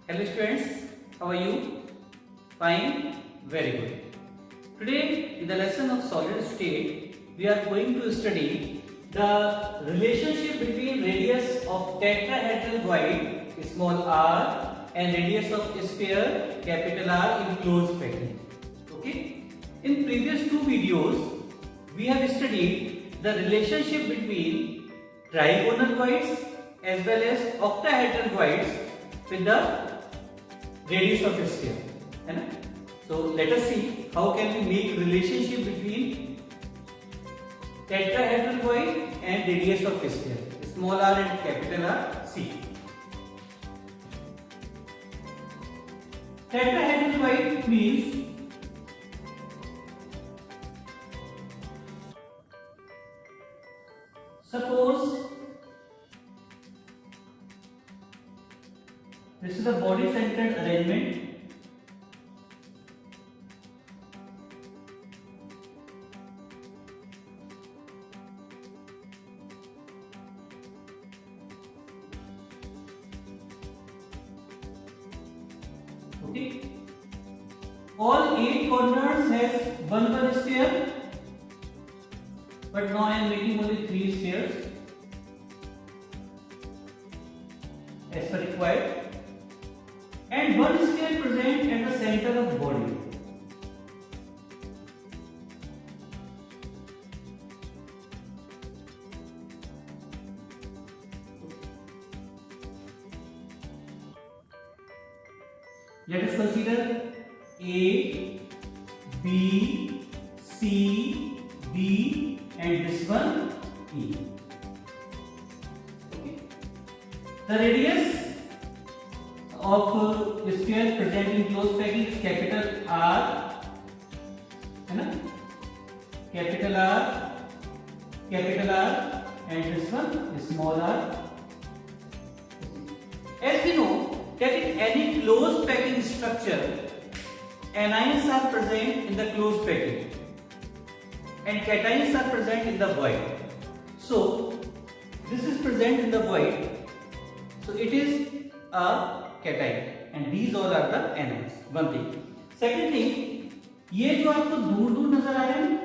Hello students, how are you? Fine, very good. Today in the lesson of solid state, we are going to study the relationship between radius of tetrahedral void small r and radius of sphere capital R in closed packing. Okay? In previous two videos, we have studied the relationship between trigonal voids as well as octahedral voids with the radius of a sphere. So let us see how can we make relationship between tetrahedral void and radius of a sphere, small r and capital R, C. Tetrahedral void means suppose this is a body centered arrangement. Okay. All 8 corners has one sphere, but now I am making only 3 spheres as per required. And one sphere present at the center of the body. Let us consider A, B, C, D and this one E. Okay. The radius of sphere present in closed packing is capital R, capital R, and this one small r. As we know that in any closed packing structure, anions are present in the closed packing and cations are present in the void. So this is present in the void, so it is a cation and these all are the anions. One thing. Second thing, ये जो आपको दूर दूर नजर आ रहे हैं,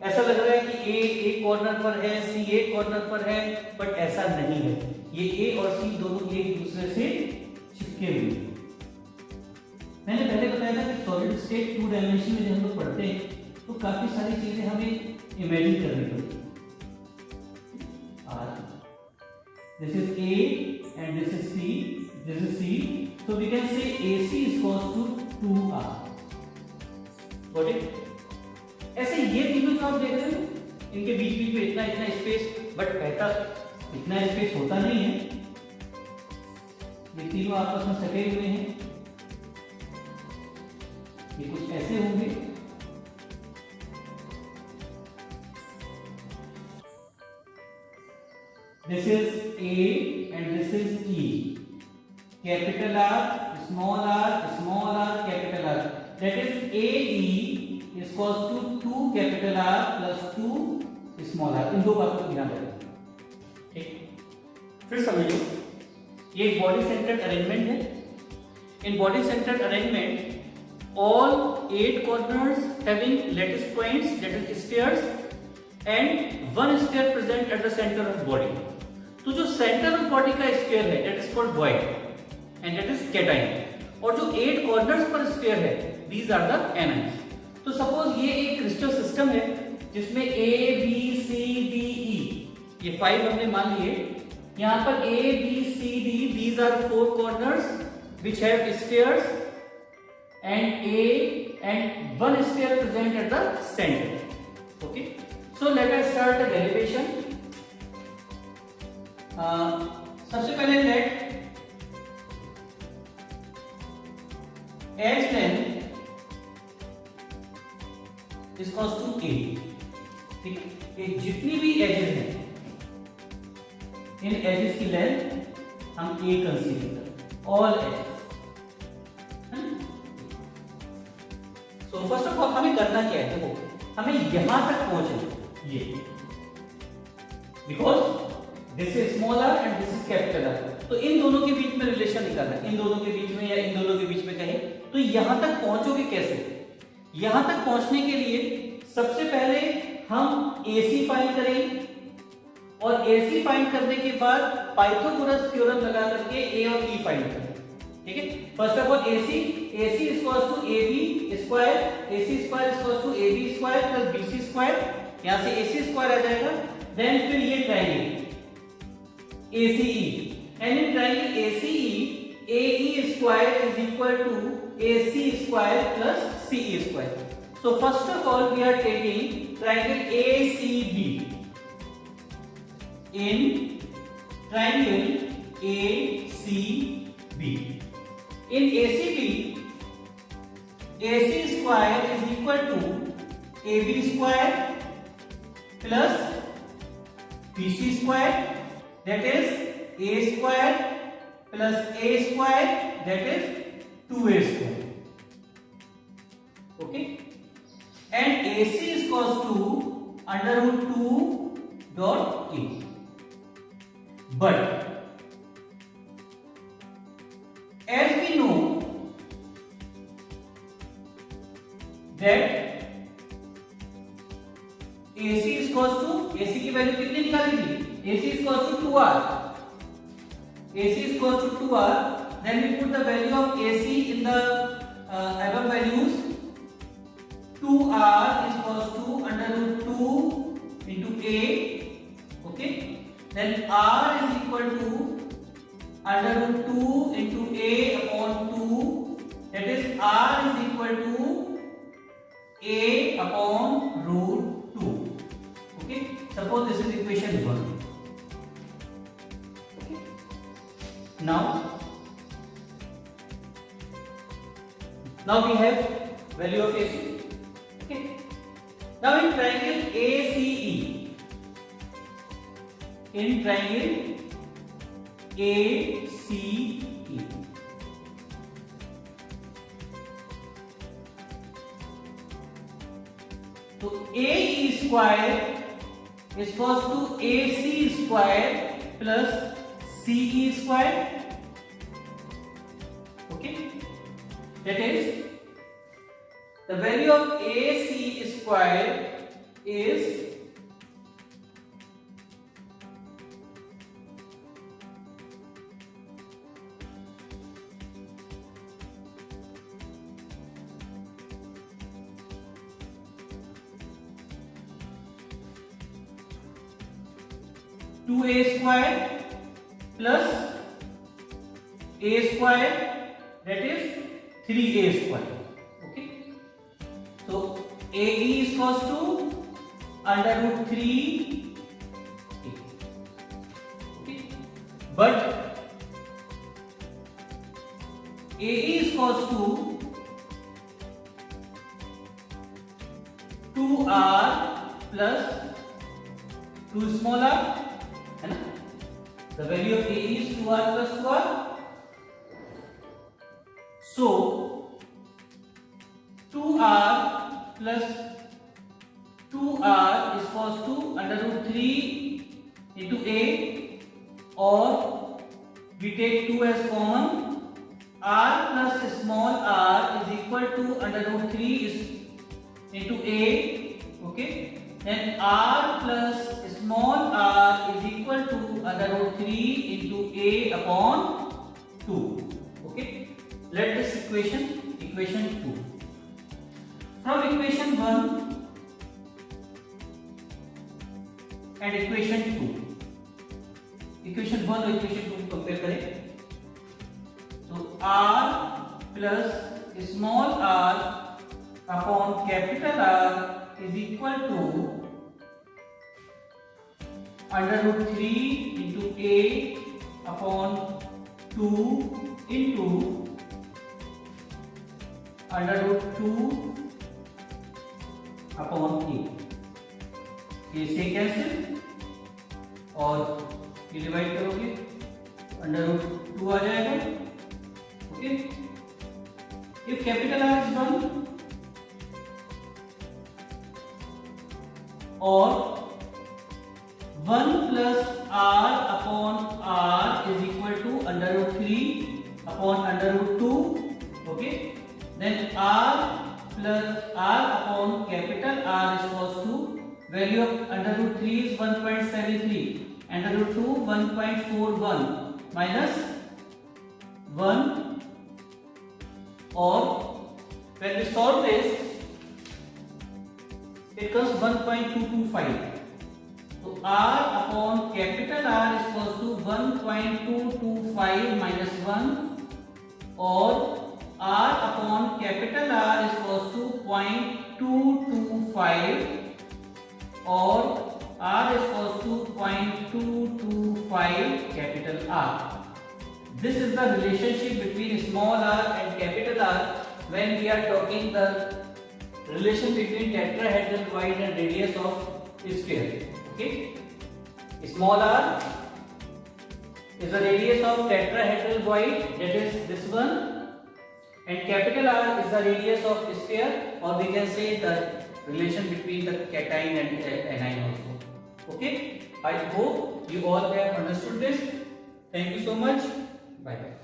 ऐसा लग रहा है कि ए एक कॉर्नर पर है, सी एक कॉर्नर पर है, बट ऐसा नहीं है. ये ए और सी दोनों एक दूसरे से चिपके हुए हैं. मैंने पहले बताया था कि सॉलिड स्टेट 2 डायमेंशन में जब हम लोग पढ़ते हैं तो काफी सारी चीजें हमें इमेजिन करनी पड़ती है. This is A and this is C. This is C. So we can say AC is equals to 2R. Got it? ऐसे ये तीनों जो आप देख रहे हो, इनके बीच बीच में इतना इतना स्पेस, बट कहता इतना स्पेस होता नहीं है. ये तीनों आपस में सटे हुए हैं. ये कुछ ऐसे होंगे. This is A and this is E. Capital R, small r, capital R. That is AE is equals to 2 capital R plus 2 small r. इन दो बातों को ध्यान रखें. ठीक. फिर समझिए, ये एक बॉडी सेंटर्ड अरेंजमेंट है. In body centred arrangement all 8 corners having lattice points, that is spheres, and one sphere present at the center of body. तो जो सेंटर ऑफ बॉडी का स्फीयर है that is called void and that is cation, और जो 8 corners पर sphere है these are the anions. तो suppose ये एक क्रिस्टल सिस्टम है जिसमें A, B, C, D, E ये 5 हमने मान लिए. यहाँ पर A, B, C, D these are 4 corners which have spheres and A and one sphere present at the center. Okay, so let us start the derivation. सबसे पहले let edge length is equals to A. ठीक है, ये जितनी भी edges हैं इन edges की length हम ए कंसीडर करें, all ages. So first of all हमें करना क्या है, देखो हमें यहां तक पहुंचना. ये because this is small r and this is capital R. तो इन दोनों के बीच में रिलेशन निकालना है इन दोनों के बीच में या इन दोनों के बीच में कहीं, तो यहां तक पहुंचोगे कैसे? यहां तक पहुंचने के लिए सबसे पहले हम AC फाइंड करेंगे और AC फाइंड करने के बाद पाइथागोरस थ्योरम लगा करके A और E फाइंड करेंगे। ठीक है, first of all AC equals to AB square, AC square equals to AB square plus BC square, यहां से AC स्क्वायर आ जाएगा। देन फिर ये triangle ACE, and in triangle ACE AE square is equal to AC square plus CE square. So first of all we are taking triangle ACB. In triangle ACB, in ACB AC square is equal to AB square plus BC square, that is A square plus A square, that is 2A square. Okay, and AC is equals to under root 2 dot A. But as we know that AC is equals to, AC की value कितनी निकाली थी? AC is equals to 2R. AC is equals to 2R. Then we put the value of AC in the above values. 2R is equals to under root 2 into A. Okay. Then R is equal to under root 2 into A upon 2. That is R is equal to A upon root 2. Okay. Suppose this is equation 1. Okay. Now we have value of AC. Okay. Now in triangle ACE, in triangle ACE, so AE square is equals to AC square plus CE square. Okay, that is the value of AC square is 2A square plus A square, that is 3A square. Okay, so AE is equals to under root 3. Okay, but AE is equals to 2R plus 2 small r, है ना? The value of AE is 2R plus 2R. So 2R plus 2R is equals to under root 3 into A, or we take 2 as common. R plus small r is equal to under root 3 is into A. Okay, then R plus small r is equal to under root 3 into A upon 2. Okay, let this equation 2. From equation 1 and equation 2, equation 1 और equation 2 को compare करें, तो R plus small r upon capital R is equal to under root 3 into A upon 2 into under root 2 upon A. ये से cancel और ये divide करोगे under root 2 आ जाएगा. Okay, if capital R is 1 और 1 plus R upon R is equal to under root 3 upon under root 2. Okay, then r plus r upon capital R is equals to value of under root 3 is 1.73, under root 2 1.41 minus 1, or when we solve this it comes 1.225. So r upon capital R is equals to 1.225 minus 1, or r upon capital R is equals to 0.225, or r is equals to 0.225 capital R. This is the relationship between small r and capital R when we are talking the relation between tetrahedral void and radius of sphere. Okay, small r is the radius of tetrahedral void, that is this one, and capital R is the radius of sphere, or we can say the relation between the cation and anion also. Okay, I hope you all have understood this. Thank you so much. Bye bye.